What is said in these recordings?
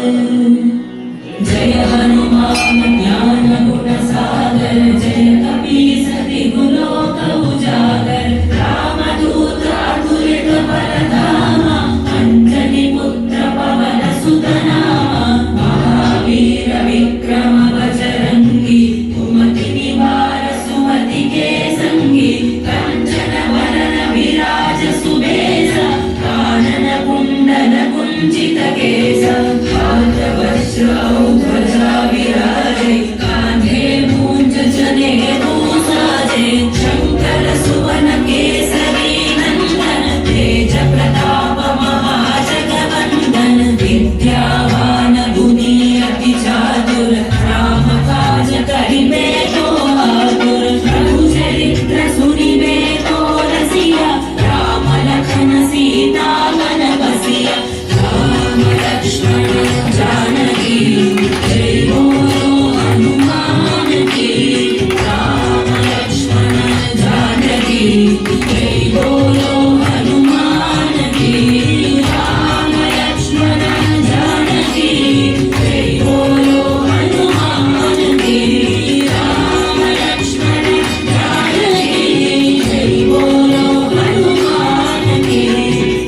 जय हनुमान ज्ञान गुण सागर जय कपीस तिहु लोक उजागर रामदूत अतुलित बलधामा अंजनी पुत्र पवन सुत नामा महावीर विक्रम बजरंगी कुमति निवार सुमति के संगी कंचन वरन विराज सुबेसा कानन कुंडल कुंचित केसा ध्वजा विराजे कांधे मूंज जनेऊ साजे शंकर सुवन केसरी नंदन तेज प्रताप महाजगवंदन विद्यावान गुणी अति चातुर राम काज करिबे तो आतुर प्रभु चरित्र सुनिबे तो रसिया राम लखन सीता मन बसिया राम लक्ष्मण जानकी जय बोलो हनुमान की राम लक्ष्मण जानकी जय बोलो हनुमान की राम लक्ष्मण जानकी जय बोलो हनुमान की राम लक्ष्मण जानकी जय बोलो हनुमान की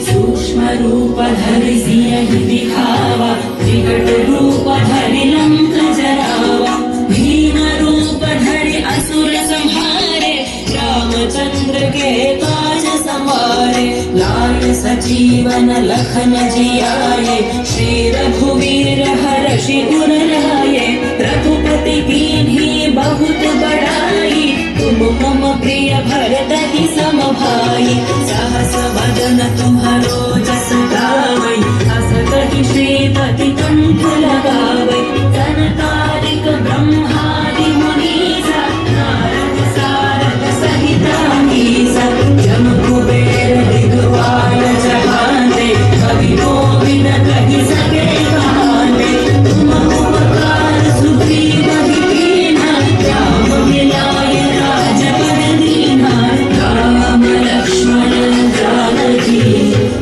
सूक्ष्म रूप धरि सियहि दिखावा विकट रूप धरि लंक जरावा भीम रूप धरि असुर संहारे रामचंद्र के काज संवारे लाल सजीवन लखन जियाए श्री रघुवीर हर्षि उर लाए रघुपति कीन्ही बहुत बड़ाई तुम मम प्रिय भरत ही सम भाई सहस वदन तुम्हारो जस गावै अस कहि श्रीपति कंठ लगावै सनकादिक ब्रह्मादि मुनीसा नारद सारद सहित अहीसा जम कुबेर दिगवाल जहांते कवि गोविंद कहि सके कहाते तुम उपकार सुग्रीव ही कीन्हा राम मिलाय राजपद दीन्हा राम लक्ष्मण जानकी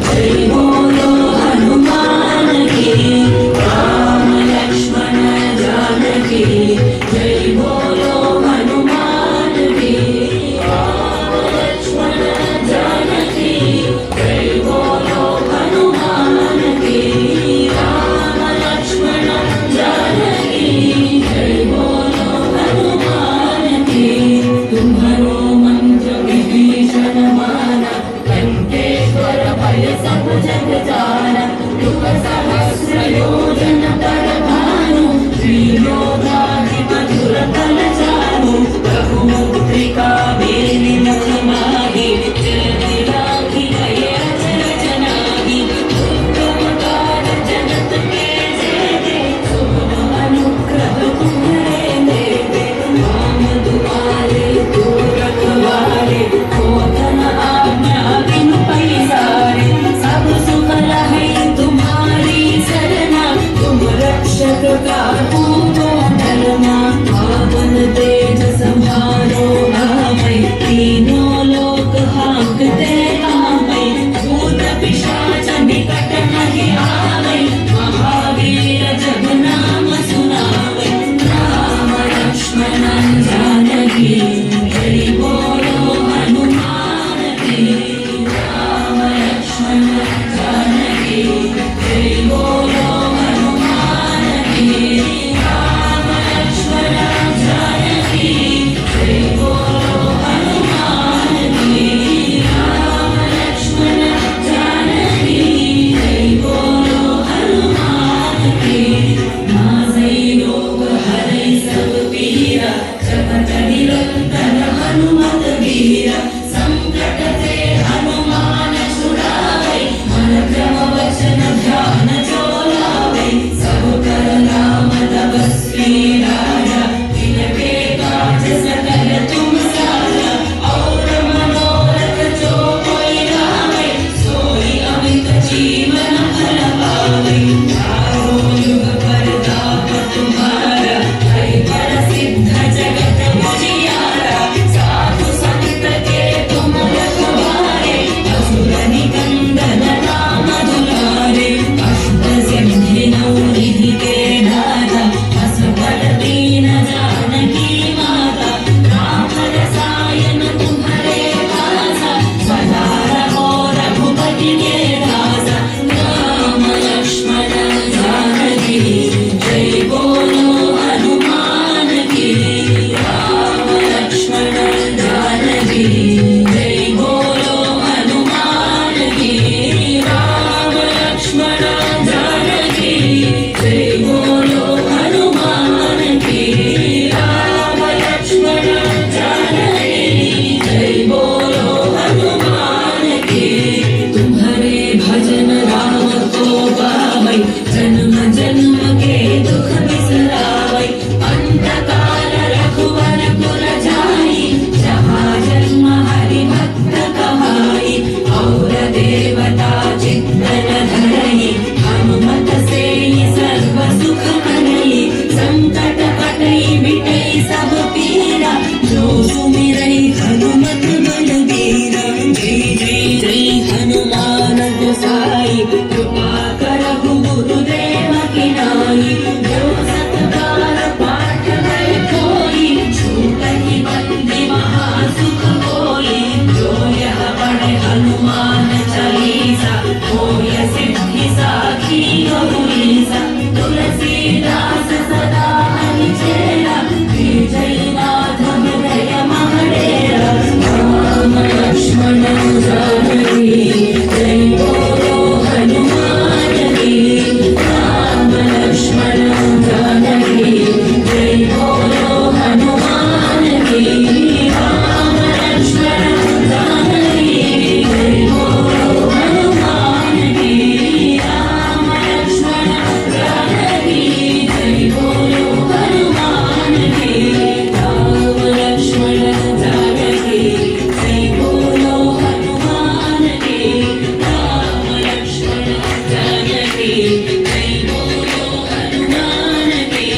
जय बोलो हनुमान की राम लक्ष्मण जानकी जय बोलो हनुमान की राम लक्ष्मण जानकी जय बोलो हनुमान की राम जन्म के दुख बिसरावै अंतकाल रघुवर कुल जाई जहाँ जन्म हरि भक्त कहाई और देवता चित्तन धरई हनुमत से सर्व सुख करई संकट कटई मिटई सब पीरा जो सुमिरई हनुमत बलबीरा जय जय जय हनुमान गोसाई कृपा करहु गुरुदेव की नाई जो सतबार पाठ कर कोई छूटहि बंदी महासुख होई जो यह पढ़े हनुमान चालीसा होय सिद्धि साखी गौरीसा तुलसीदास सदा हरि चेरा जय माधव हृदय महडेरा राम लक्ष्मण जानकी जय बोलो हनुमान की राम लक्ष्मण जानकी जय बोलो हनुमान की राम लक्ष्मण जानकी जय बोलो हनुमान की राम लक्ष्मण जानकी जय बोलो हनुमान की राम लक्ष्मण जानकी जय बोलो हनुमान की राम लक्ष्मण जानकी जय बोलो हनुमान की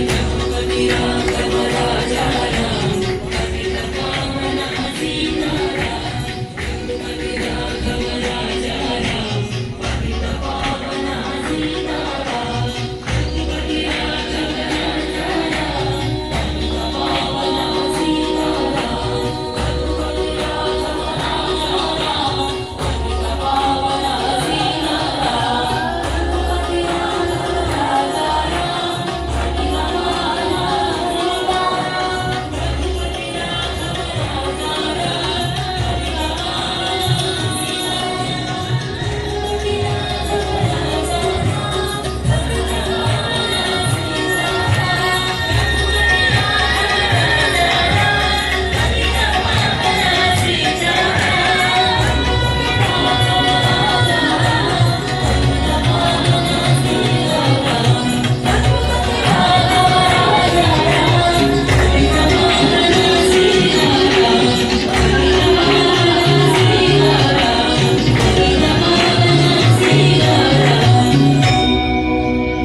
रघुपति राघव राजा राम पतित पावन सीता राम रघुपति राघव राजा राम पतित पावन सीता राम रघुपति राघव राजा राम पतित पावन सीता राम रघुपति राघव राजा राम पतित पावन सीता राम रघुपति राघव राजा राम पतित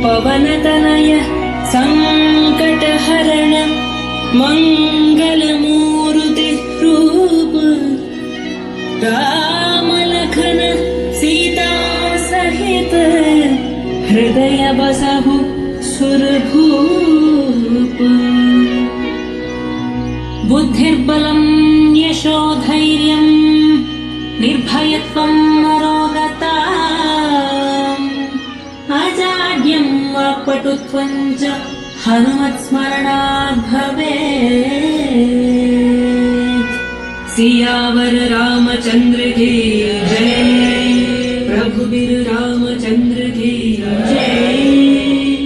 पवनतनय संकटहरण मंगलमूर्ति रूप राम लखन सीता सहित हृदय बसहु सुरभूप बुद्धिर्बलं यशोधैर्यं निर्भयत्वं अरोगता अजाड्यं वाक्पटुत्वं च हनुमत्स्मरणात् भवेत् सियावर रामचंद्र की जय रघुवीर रामचंद्र की जय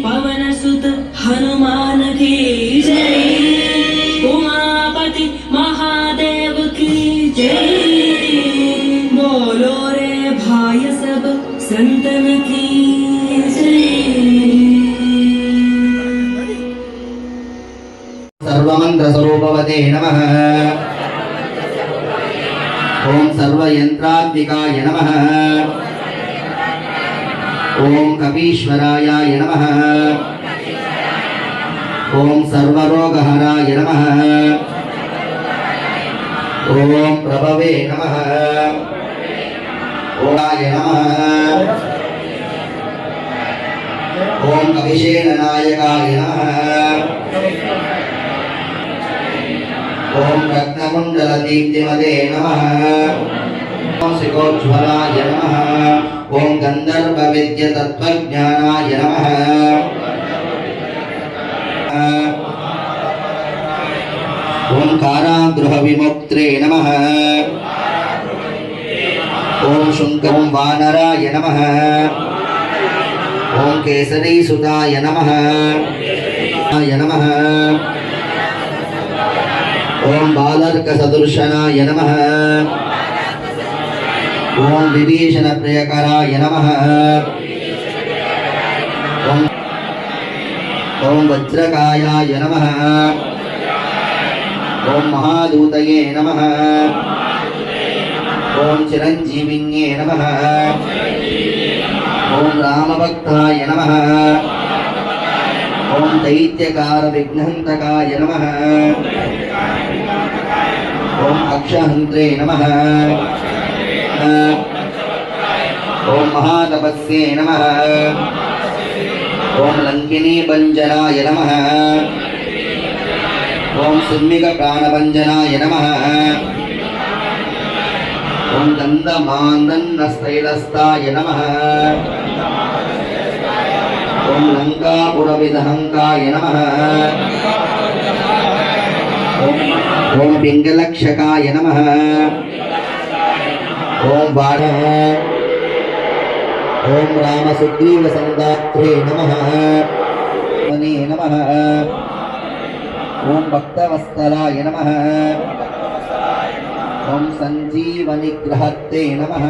पवन सुत हनुमान की जय उमापति महादेव की जय बोलो रे भाई सब संतन की जय सर्वमंत्र स्वरूपवते नमः। ओम सर्वयंत्रात्मिकाय नमः। ओम कपीश्वराय नमः। ओम सर्वरोगहराय नमः। ओम प्रभवे नमः। ओमाय नमः। ओम कविशेननायकाय नमः। ओम रत्नकुण्डलदीप्तिमते नमः। ओम शिखोज्ज्वलाय नमः। ओम गन्धर्वविद्यतत्त्वज्ञानाय नमः। ओम कारागृहविमुक्त्रे नमः। ओम शुङ्कं वानराय नमः। ओम केसरीसुताय नमः। नमः। ओम बालर्कसदृशनाय नमः। ओम विभीषणप्रियकराय नमः। ఓం వజ్రకాయాయ నమః ఓం మహాదూతయే నమః ఓం చిరంజీవిన్యే నమః ఓం రామభక్తాయ నమః ఓం దైత్యకార విఘ్నంతకాయ నమః ఓం అక్షహంత్రే నమః ఓం మహాతపస్యే నమః ఓం లంకినీ భంజనాయ నమః ఓం సుమ్మిక ప్రాణభంజనాయ నమః ఓం గంధమాందన్నస్తైలస్తాయ నమః ఓం లంకాపురవిదహంకాయ నమః ఓం పింగళక్షకాయ నమః ఓం బాణ ఓం రామసుగ్రీవ సందాత్రే నమః నమః ఓం భక్తవత్సలాయ నమః ఓం సంజీవనిగ్రహతే నమః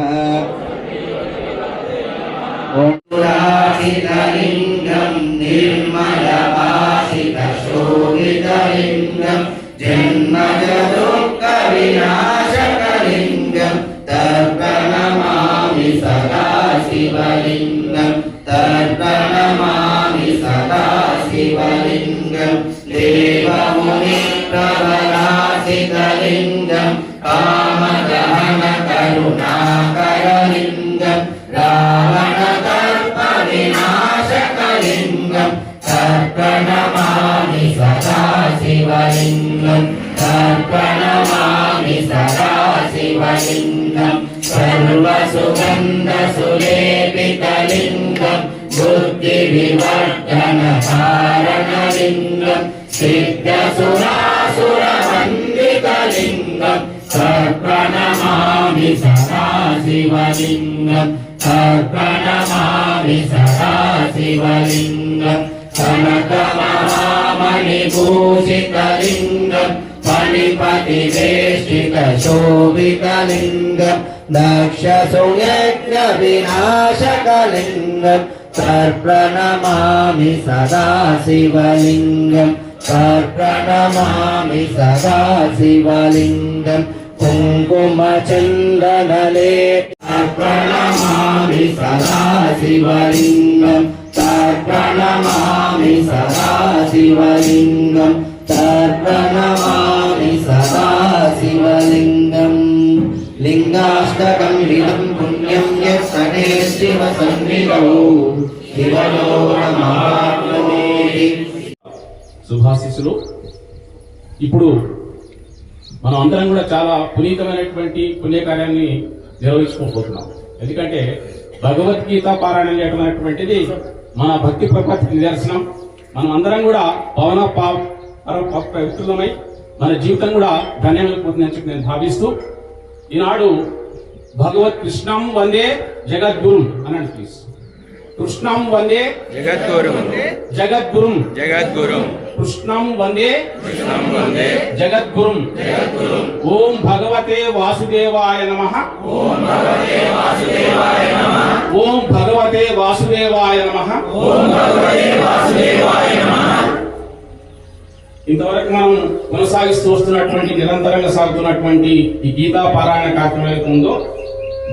ఓం పురాహితలింగం నిర్మలవాసితశోభితలింగం జన్మజ దుఃఖ వినాశకలింగం తర్పణమామి సదా శివలింగం తర్పణమామి సదా శివలింగం దేవముని ప్రబలాసితలింగం కామదహన కరుణాకరలింగం రావణకల్ప వినాశకలింగం తర్పణమామి సదా శివలింగం తర్పణమామి సదా శివలింగం సర్వసుగంధసులేపితలింగం బుద్ధివివర్ధనకారణలింగం సిద్ధసురాసురవందితలింగం తర్పణమామి సదా శివలింగం తర్పణమామి సదా శివలింగం కనకమహామణిభూషితలింగం ఫణిపతివేష్టితశోభితలింగం దక్షసుయజ్ఞ వినాశకలింగం తర్పణమామి సదా శివలింగం తర్పణమామి సదా శివలింగం కుంకుమచందనలే తర్పణమామి సదా శివలింగం తర్పణమామి సదా శివలింగం తర్పణమామి సదా శివలింగం లింగాష్టకం విదం పుణ్యం యస్సనే శివ సన్నిధౌ శివలోకమహాత్మనేతి. శుభాశీస్సులు. ఇప్పుడు మనం అందరం కూడా చాలా పునీతమైనటువంటి పుణ్యకార్యాన్ని నిర్వహించుకోబోతున్నాం. ఎందుకంటే భగవద్గీత పారాయణం చేయడం అనేటువంటిది మన భక్తి ప్రపత్తి నిదర్శనం. మనం అందరం కూడా పవిత్రులమై మన జీవితం కూడా ధన్యమైపోతుందని చెప్పి నేను భావిస్తూ ఈనాడు భగవత్ కృష్ణం వందే జగద్గురుం అనండి ప్లీజ్. కృష్ణం వందే జగద్గురుం జగద్గురుం జగద్గురుం కృష్ణం వందే కృష్ణం వందే జగద్గురుం జగద్గురుం. ఓం భగవతే వాసుదేవాయ నమః. ఓం భగవతే వాసుదేవాయ నమః. ఓం భగవతే వాసుదేవాయ నమః. ఓం భగవతే వాసుదేవాయ నమః. ఇంతవరకు మనం కొనసాగిస్తూ వస్తున్నటువంటి నిరంతరంగా సాగుతున్నటువంటి ఈ గీతా పారాయణ కార్యక్రమం ఉందో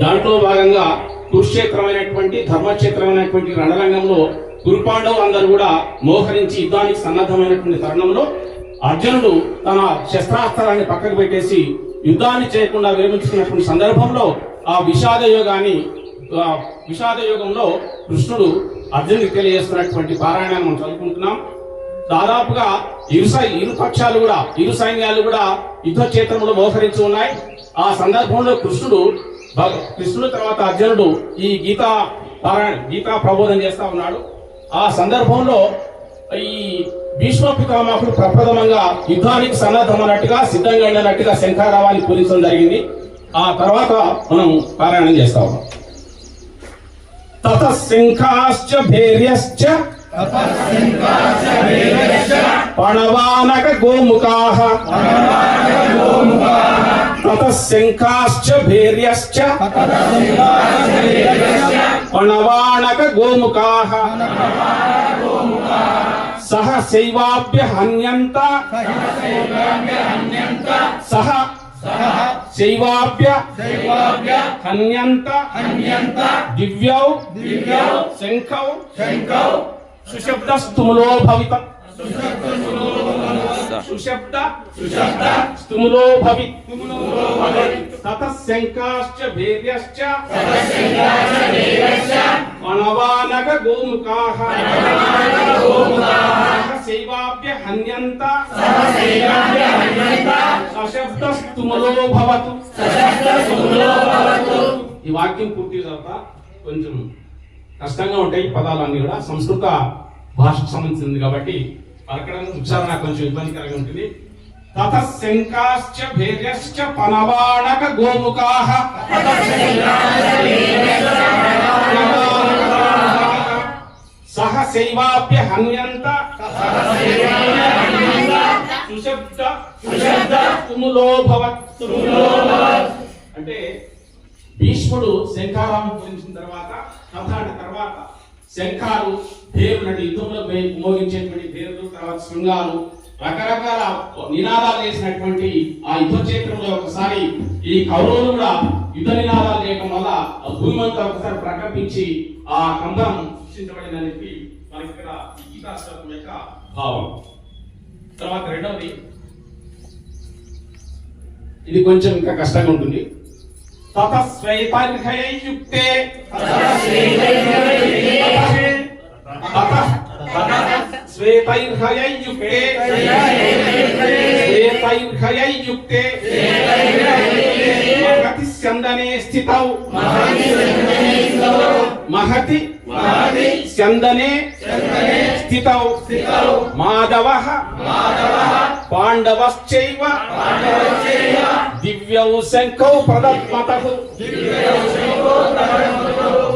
దాంట్లో భాగంగా కురుక్షేత్రమైనటువంటి ధర్మక్షేత్రమైనటువంటి రణరంగంలో కురుపాండవులు అందరూ కూడా మోహరించి యుద్ధానికి సన్నద్ధమైనటువంటి తరుణంలో అర్జునుడు తన శస్త్రాస్త్రాన్ని పక్కకు పెట్టేసి యుద్ధాన్ని చేయకుండా విరమించుకున్నటువంటి సందర్భంలో ఆ విషాద యోగంలో కృష్ణుడు అర్జునుడికి తెలియజేస్తున్నటువంటి పారాయణాన్ని మనం చదువుకుంటున్నాం. దాదాపుగా ఇరు పక్షాలు కూడా ఇరు సైన్యాలు కూడా యుద్ధ క్షేత్రంలో మోహరించి ఉన్నాయి. ఆ సందర్భంలో కృష్ణుడు తర్వాత అర్జునుడు ఈ గీతా ప్రబోధన చేస్తా ఉన్నాడు. ఆ సందర్భంలో ఈ భీష్మ పితామహుడు ప్రప్రథమంగా యుద్ధానికి సన్నద్ధమన్నట్టుగా సిద్ధంగా ఉన్నట్టుగా శంఖారావాన్ని పూరించడం జరిగింది. ఆ తర్వాత మనం పారాయణం చేస్తా ఉన్నాం. తతః శంఖాశ్చ భేర్యశ్చ పణవానక గోముఖాః తతః శంఖాశ్చ భేర్యశ్చ పణవానక గోముఖాః సహ శైవాభ్య హన్యంత సహ శైవాభ్య హన్యంత దివ్యౌ శంఖౌ సుశబ్దస్తుములో భవిత సుశబ్ద స్తుములో భవి తతః శంఖాశ్చ భేర్యశ్చ అనవానక గోముఖాః శైవాభ్య హన్యంత సశబ్దస్తుములో భవతు. ఈ వాక్యం పూర్తి తర్వాత కొంచెం కష్టంగా ఉంటాయి పదాలన్నీ కూడా, సంస్కృత భాషకు సంబంధించింది కాబట్టి పలకడం ఉచ్చారణ కొంచెం ఇబ్బందికరంగా ఉంటుంది. తతః శంఖాశ్చ భేర్యశ్చ పనవాణక గోముఖాః సహ శైవాభ్య హన్యంత సుశబ్ద తుములో భవత్. అంటే భీష్ముడు శంఖారావం పూరించిన తర్వాత తర్వాత శంఖాలు భేరులు అంటే యుద్ధంలో మోగించేటువంటి భేరులు, తర్వాత శృంగాలు, రకరకాల నినాదాలు చేసినటువంటి ఆ యుద్ధ క్షేత్రంలో ఒకసారి ఈ కౌరవులు కూడా యుద్ధ నినాదాలు చేయడం వల్ల భూమిమంతా ఒకసారి ప్రకంపించి ఆ కంబరం సృష్టించబడిందని చెప్పి మనకి ఇక్కడ ఈ గీతాశ్లోకం యొక్క భావం. తర్వాత రెండవది, ఇది కొంచెం ఇంకా కష్టంగా ఉంటుంది. తతః శ్వేతైర్హయైయుక్తే మహతి స్యందనే స్థితౌ మహతి స్యందనే స్థితౌ మాధవః పాండవశ్చైవ దివ్యౌ శంఖౌ ప్రదత్మతః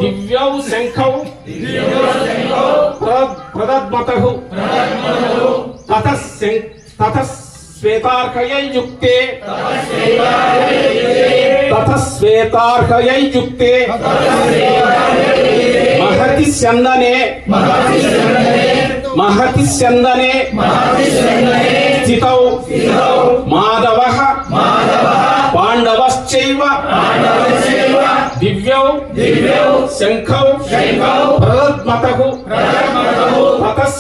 దివ్యౌ శంఖౌ ప్రదత్మతః తతః శ్వేతార్కయైయుక్తే మహతి స్యందనే స్థితౌ మాధవః పాండవశ్చైవ దివ్యౌ శంఖౌ ప్రదత్మతః తతః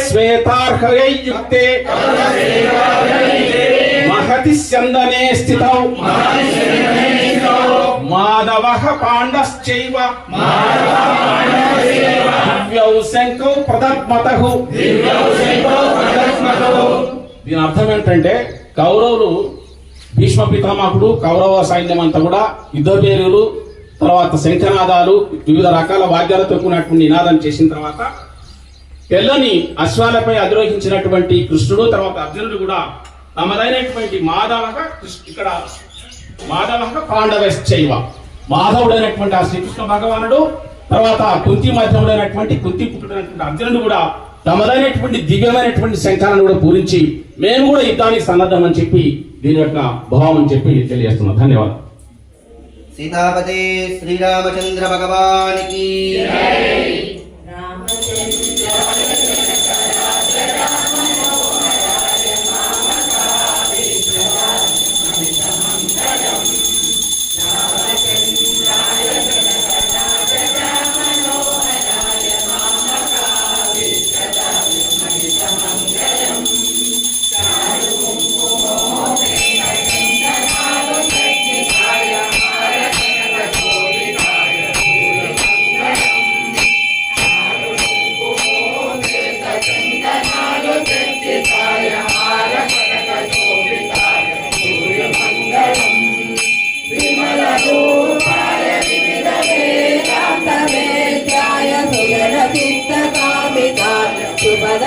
శ్వేతార్కయైయుక్తే మహతి స్యందనే స్థితౌ మాధవః పాండశ్చైవ దివ్యౌ శంఖౌ ప్రదత్మతః. దీని అర్థం ఏంటంటే కౌరవులు భీష్మ పితామహుడు కౌరవ సైన్యం అంతా కూడా యుద్ధ పేరులు, తర్వాత శంఖనాదాలు, వివిధ రకాల వాద్యాలతో కూడినటువంటి నినాదం చేసిన తర్వాత తెల్లని అశ్వాలపై అధిరోహించినటువంటి కృష్ణుడు తర్వాత అర్జునుడు కూడా తమదైనటువంటి ఇక్కడ మాధవః పాండవశ్చైవ మాధవుడైనటువంటి ఆ శ్రీకృష్ణ భగవానుడు, తర్వాత కుంతి మాధ్యముడైనటువంటి కుంతి పుత్రుడైనటువంటి అర్జునుడు కూడా తమదైనటువంటి దివ్యమైనటువంటి శంఖాలను కూడా పూరించి మేము కూడా యుద్ధానికి సన్నద్ధం అని చెప్పి దీని యొక్క భావం అని చెప్పి తెలియజేస్తున్నాం. ధన్యవాదాలు. సీతాపతే శ్రీరామచంద్ర భగవానికి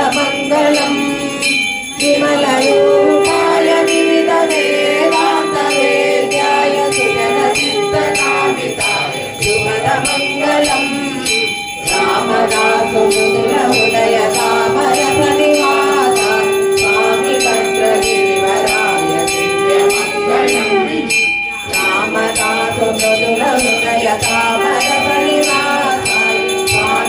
మంగళం విమలరూపాయ వివిధ వేదాంత వేద్యాయ సుజన చిత్తకామితాయ శుభద మంగళం రామదాసు మృదుల హృదయ కామర ప్రణివాస స్వామి భద్రగిరివరాయ దివ్య మంగళం రామదాసు మృదుల హృదయ కామర ప్రణివాస స్వామి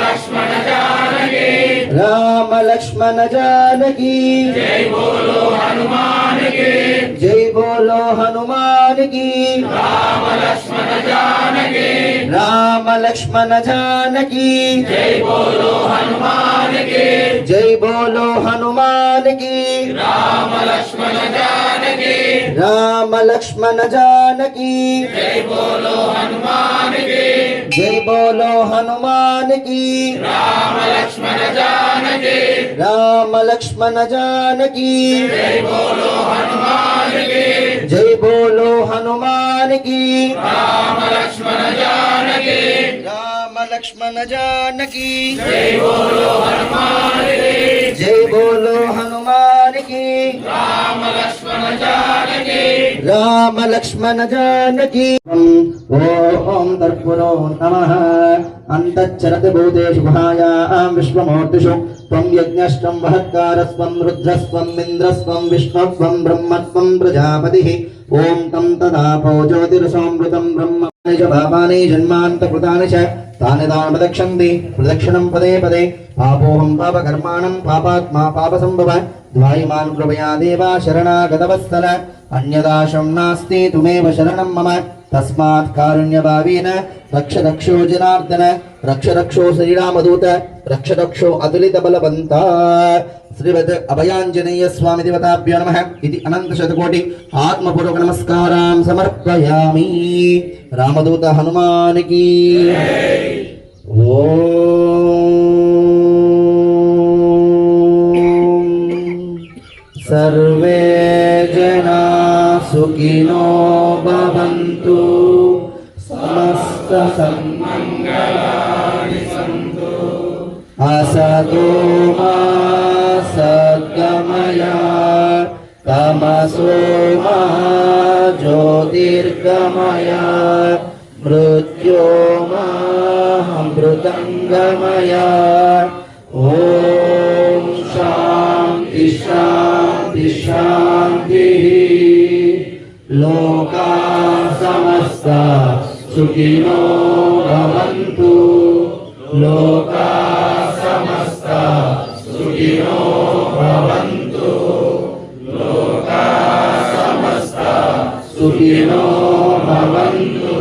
लक्ष्मण जानकी राम लक्ष्मण जानकी जय बोलो हनुमान की जय बोलो हनुमान की राम लक्ष्मण जानकी राम लक्ष्मण जानकी जय बोलो हनुमान की जय बोलो हनुमान की राम लक्ष्मण जानकी राम लक्ष्मण जानकी जय बोलो हनुमान की जय बोलो हनुमान की राम लक्ष्मण जानकी राम लक्ष्मण जानकी जय बोलो हनुमान की जय बोलो हनुमान की राम लक्ष्मण जानकी राम लक्ष्मण जानकी जय बोलो हनुमान की जय बोलो हनुमान की राम लक्ष्मण जानकी राम लक्ष्मण जानकी ओम कर्पूरो नमः अंतच्चरति भूतेषु गुहायां विश्वमूर्तिषु त्वं यज्ञस्त्वं वहत्कारस्त्वं रुद्रस्त्वं इन्द्रस्त्वं विष्णुस्त्वं ब्रह्मस्त्वं प्रजापतिः ओम तं तदापो ज्योतिरसोऽमृतं ब्रह्म च पापानि जन्मान्तकृतानि च तानि प्रदक्षन्ति प्रदक्षिणं पदे पदे पापोऽहं पापकर्माणं पापात्मा पापसम्भव ध्वायिमान् कृपया देवा शरणागतवत्सल अन्यदाशं नास्ति तुमेव शरणं मम तस्मात् कारुण्यभावेन रक्ष रक्षो जनार्दन रक्ष रक्षो श्रीरामदूत रक्ष रक्षो अतुलितबलवन्त श्रीवद् अभयाञ्जनेय स्वामी देवताभ्यो नमः इति अनन्तशतकोटि आत्मपूर्वक नमस्कारान् समर्पयामि। रामदूत हनुमान की ओम सर्वे जना सुखिनो भवन्तु समस्त सन्मङ्गलानि सन्तु असतो मा सद्गमय तमसो मा ज्योतिर्गमय मृत्योर्मामृतङ्गमय ॐ शान्ति शान्ति शान्तिः लोका समस्ता सुखिनो भवन्तु लोका समस्ता सुखिनो भवन्तु लोका समस्ता सुखिनो भवन्तु